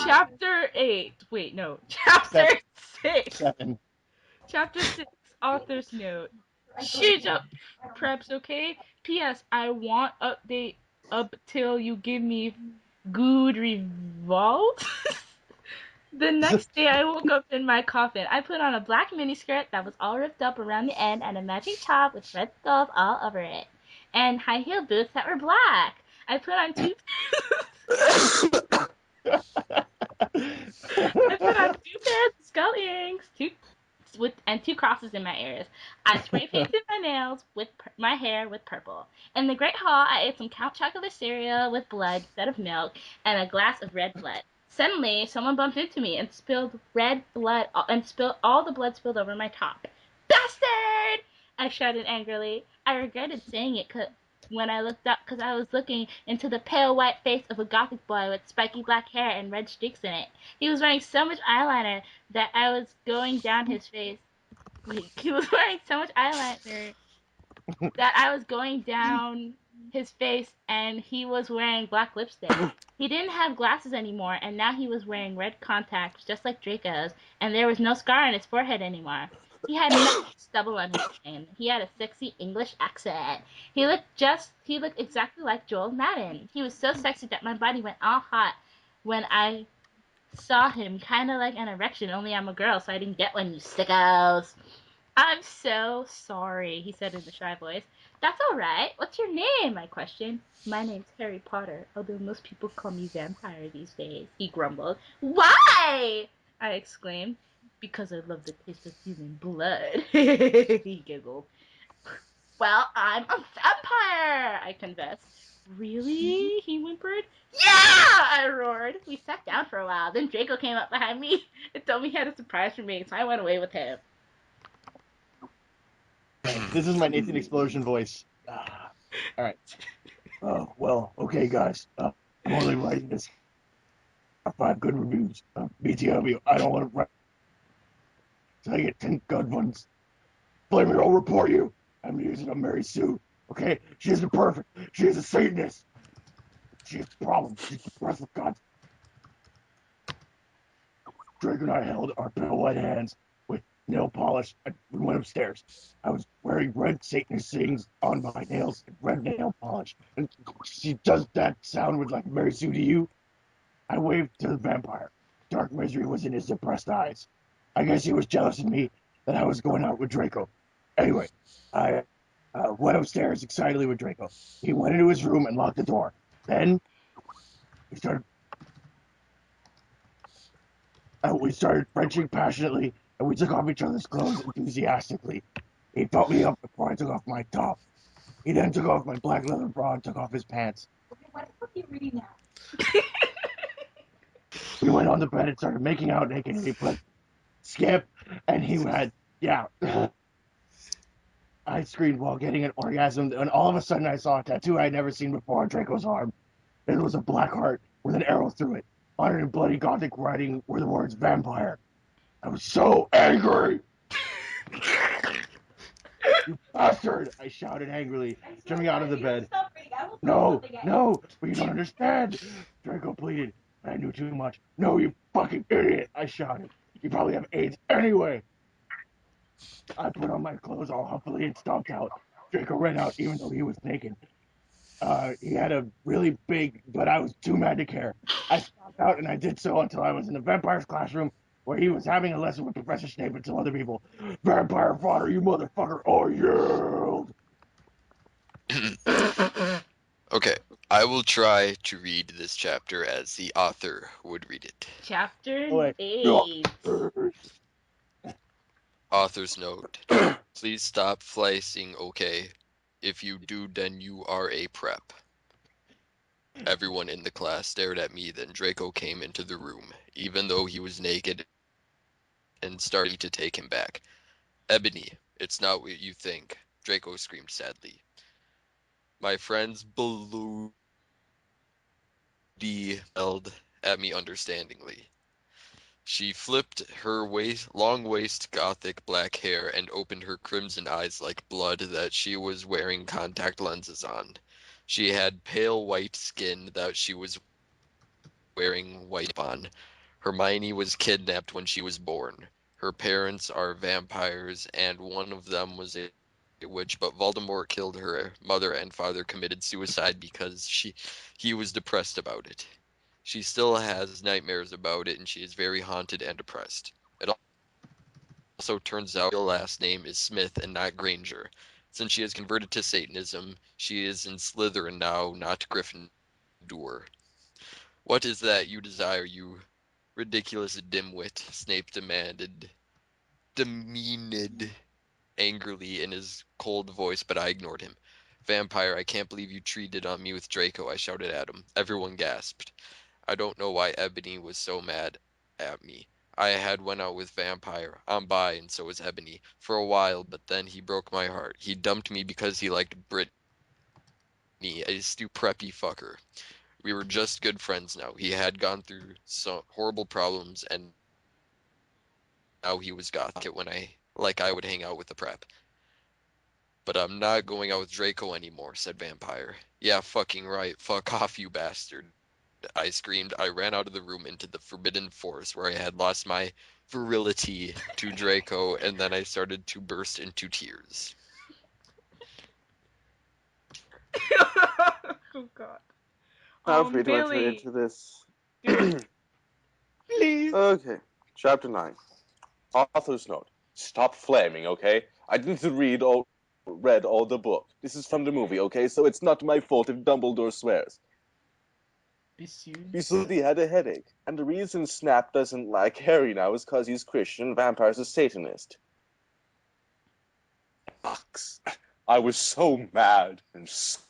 Chapter 8. Wait, no. Chapter 6. 7. Chapter 6. Author's note. Shut up, preps, okay? P.S. I want update up till you give me good revolt. The next day I woke up in my coffin. I put on a black miniskirt that was all ripped up around the end and a matching top with red skulls all over it. And high heel boots that were black. I put on two I put on two pairs of skull earrings, two crosses in my ears. I spray painted my nails with my hair with purple. In the Great Hall, I ate some Count Chocula cereal with blood instead of milk and a glass of red blood. Suddenly, someone bumped into me and spilled red blood and spilled all the blood spilled over my top. Bastard! I shouted angrily. I regretted saying it when I looked up because I was looking into the pale white face of a gothic boy with spiky black hair and red streaks in it. He was wearing so much eyeliner that I was going down his face. Wait, he was wearing so much eyeliner that I was going down his face, and he was wearing black lipstick. He didn't have glasses anymore, and now he was wearing red contacts, just like Draco's, and there was no scar on his forehead anymore. He had no stubble on his chin. He had a sexy English accent. He looked exactly like Joel Madden. He was so sexy that my body went all hot when I saw him, kind of like an erection, only I'm a girl, so I didn't get one, you sickos. I'm so sorry, he said in a shy voice. That's all right. What's your name? I questioned. My name's Harry Potter, although most people call me Vampire these days, he grumbled. Why? I exclaimed. Because I love the taste of human blood, he giggled. Well, I'm a vampire, I confessed. Really? He whimpered. Yeah! I roared. We sat down for a while. Then Draco came up behind me and told me he had a surprise for me, so I went away with him. This is my Nathan Explosion voice. All right. Oh, well, okay, guys. I'm only writing this for 5 good reviews. BTW, I don't want to write. So I get 10 good ones. Blame it, I'll report you. I'm using a Mary Sue. Okay? She isn't perfect. She is a Satanist. She has problems. She's the breath of God. Drake and I held our pale white hands with nail polish and we went upstairs. I was wearing red Satanist things on my nails and red nail polish. And she does that sound with like Mary Sue to you? I waved to the vampire. Dark misery was in his depressed eyes. I guess he was jealous of me that I was going out with Draco. Anyway, I went upstairs excitedly with Draco. He went into his room and locked the door. Then we started Frenching passionately, and we took off each other's clothes enthusiastically. He felt me up before I took off my top. He then took off my black leather bra and took off his pants. Okay, what the fuck are you reading now? We went on the bed and started making out naked, and he put Skip, and he had, yeah. I screamed while getting an orgasm, and all of a sudden I saw a tattoo I had never seen before on Draco's arm. It was a black heart with an arrow through it. On it in bloody Gothic writing were the words vampire. I was so angry! You bastard! I shouted angrily, jumping out of the bed. No, but you don't understand! Draco pleaded, but I knew too much. No, you fucking idiot! I shouted. You probably have AIDS anyway! I put on my clothes all huffily and stomped out. Draco ran out even though he was naked. He had a really big, but I was too mad to care. I stomped out and I did so until I was in the vampire's classroom where he was having a lesson with Professor Snape and some other people. Vampire fodder, you motherfucker! Oh, yeah! Okay, I will try to read this chapter as the author would read it. Chapter 8. Author's note. Please stop flicing, okay? If you do, then you are a prep. Everyone in the class stared at me, then Draco came into the room, even though he was naked, and started to take him back. Ebony, it's not what you think, Draco screamed sadly. My friends yelled at me understandingly. She flipped her long waist gothic black hair and opened her crimson eyes like blood that she was wearing contact lenses on. She had pale white skin that she was wearing white on. Hermione was kidnapped when she was born. Her parents are vampires, and one of them was a witch, but Voldemort killed her mother and father, committed suicide because he was depressed about it. She still has nightmares about it, and she is very haunted and depressed. It also turns out her last name is Smith and not Granger. Since she has converted to Satanism, she is in Slytherin now, not Gryffindor. What is that you desire, you ridiculous dimwit? Snape demeaned angrily in his cold voice, but I ignored him. Vampire, I can't believe you treated on me with Draco, I shouted at him. Everyone gasped. I don't know why Ebony was so mad at me. I had went out with Vampire. I'm bi, and so was Ebony. For a while, but then he broke my heart. He dumped me because he liked Brittany, a preppy fucker. We were just good friends now. He had gone through some horrible problems, and now he was gothic when I would hang out with the prep. But I'm not going out with Draco anymore, said Vampire. Yeah, fucking right. Fuck off, you bastard. I screamed. I ran out of the room into the forbidden forest where I had lost my virility to Draco, and then I started to burst into tears. Oh god. Now for me to enter Billy. into this. Please. Okay, chapter 9. Author's note. Stop flaming, okay? I didn't read all the book. This is from the movie, okay? So it's not my fault if Dumbledore swears. He had a headache. And the reason Snap doesn't like Harry now is because he's Christian and Vampire's a Satanist. Fucks. I was so mad and sad.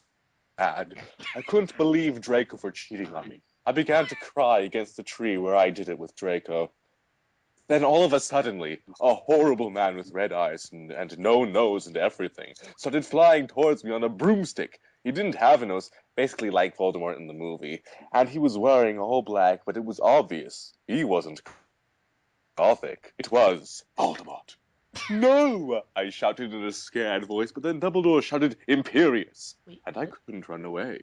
I couldn't believe Draco for cheating on me. I began to cry against the tree where I did it with Draco. Then all of a suddenly, a horrible man with red eyes and no nose and everything started flying towards me on a broomstick. He didn't have a nose, basically like Voldemort in the movie, and he was wearing all black, but it was obvious he wasn't gothic. It was Voldemort. No! I shouted in a scared voice, but then Dumbledore shouted imperious, and I couldn't run away.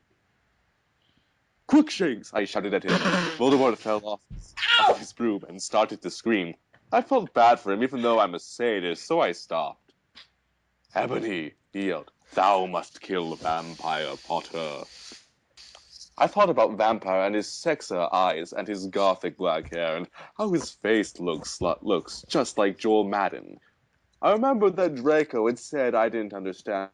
Crookshanks! I shouted at him. Voldemort fell off his broom and started to scream. I felt bad for him, even though I'm a sadist, so I stopped. Ebony, he yelled, thou must kill Vampire Potter. I thought about Vampire and his sexa eyes and his gothic black hair and how his face looks just like Joel Madden. I remembered that Draco had said I didn't understand,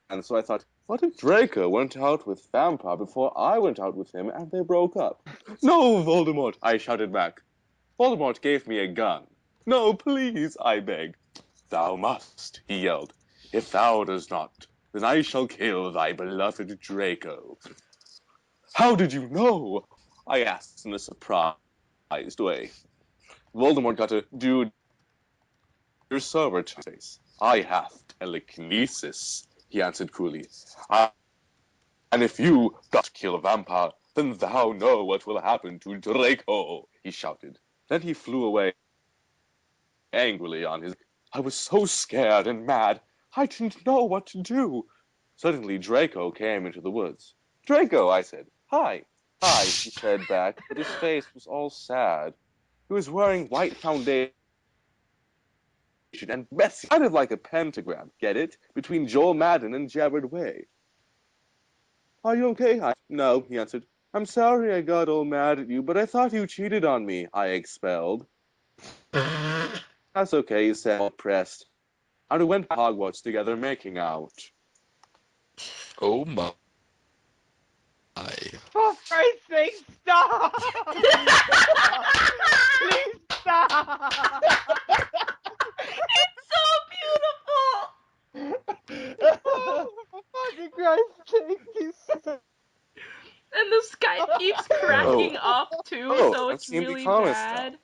and so I thought, what if Draco went out with Vampire before I went out with him and they broke up? No, Voldemort, I shouted back. Voldemort gave me a gun. No, please, I begged. Thou must, he yelled. If thou does not, then I shall kill thy beloved Draco. How did you know? I asked in a surprised way. Voldemort got a dude your sober face. I have telekinesis, he answered coolly. And if you got to kill a vampire, then thou know what will happen to Draco, he shouted. Then he flew away angrily on his... I was so scared and mad, I didn't know what to do. Suddenly Draco came into the woods. Draco, I said. Hi. Hi, he said back, but his face was all sad. He was wearing white foundation and messy, kind of like a pentagram, get it? Between Joel Madden and Jared Way. Are you okay? No, he answered. I'm sorry I got all mad at you, but I thought you cheated on me, I expelled. That's okay, he said, all pressed. And we went to Hogwarts together making out. Oh my. For Christ's sake, stop! Please stop! It's so beautiful! Oh, for fucking Christ's sake, please. And the Skype keeps cracking up too, so I've it's seen the really comments bad.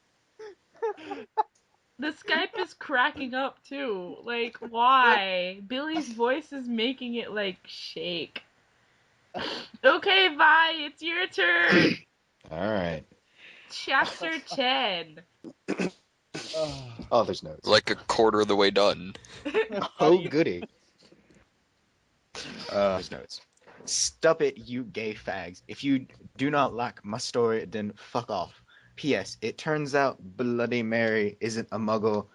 The Skype is cracking up too. Like, why? Billy's voice is making it, like, shake. Okay, Vi, it's your turn. Alright. Chapter 10. Author's notes. Like a quarter of the way done. Oh, goody. Author's notes. Stop it, you gay fags. If you do not like my story, then fuck off. P.S. It turns out Bloody Mary isn't a muggle.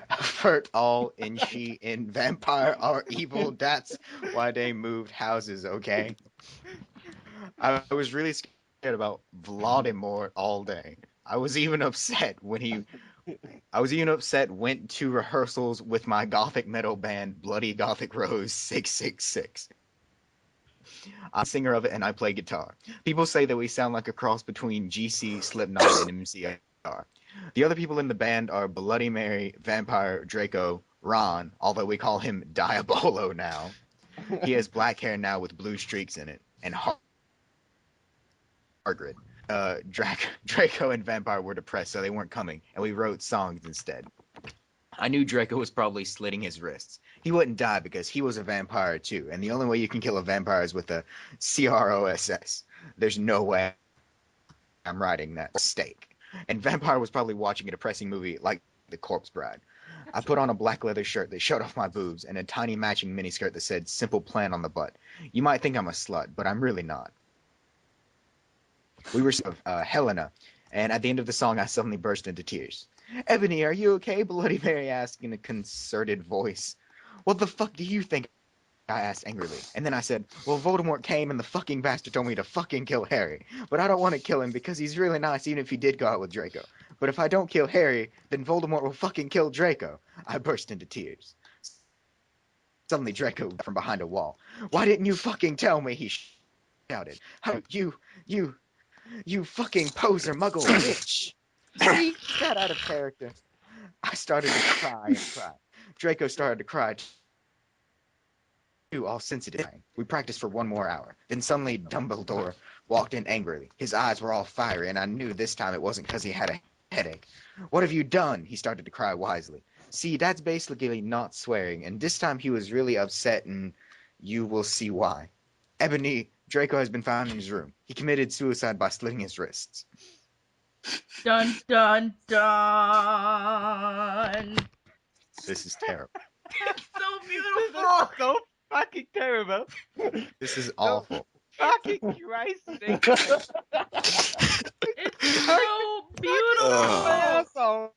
Effort all and she and vampire are evil. That's why they moved houses, okay? I was really scared about Voldemort all day. I was even upset went to rehearsals with my gothic metal band Bloody Gothic Rose 666. I'm a singer of it and I play guitar. People say that we sound like a cross between GC, Slipknot, and MCR. The other people in the band are Bloody Mary, Vampire, Draco, Ron, although we call him Diabolo now. He has black hair now with blue streaks in it, and Hagrid. Draco and Vampire were depressed, so they weren't coming, and we wrote songs instead. I knew Draco was probably slitting his wrists. He wouldn't die because he was a vampire too, and the only way you can kill a vampire is with a CROSS. There's no way I'm riding that stake. And Vampire was probably watching a depressing movie like The Corpse Bride. I put on a black leather shirt that showed off my boobs and a tiny matching miniskirt that said Simple Plan on the butt. You might think I'm a slut, but I'm really not. We were Helena, and at the end of the song I suddenly burst into tears. Ebony, are you okay? Bloody Mary asked in a concerted voice. What the fuck do you think? I asked angrily. And then I said, well, Voldemort came and the fucking bastard told me to fucking kill Harry. But I don't want to kill him because he's really nice even if he did go out with Draco. But if I don't kill Harry, then Voldemort will fucking kill Draco. I burst into tears. Suddenly Draco from behind a wall. Why didn't you fucking tell me? He shouted. How you fucking poser muggle bitch. See? Got out of character. I started to cry and cry. Draco started to cry too, all sensitive. We practiced for 1 more hour. Then suddenly Dumbledore walked in angrily. His eyes were all fiery, and I knew this time it wasn't because he had a headache. What have you done? He started to cry wisely. See, that's basically not swearing, and this time he was really upset, and you will see why. Ebony, Draco has been found in his room. He committed suicide by slitting his wrists. Dun dun dun. This is terrible. That's so This beautiful. is so fucking terrible. This is awful. Fucking Christ. It's so beautiful. Asshole.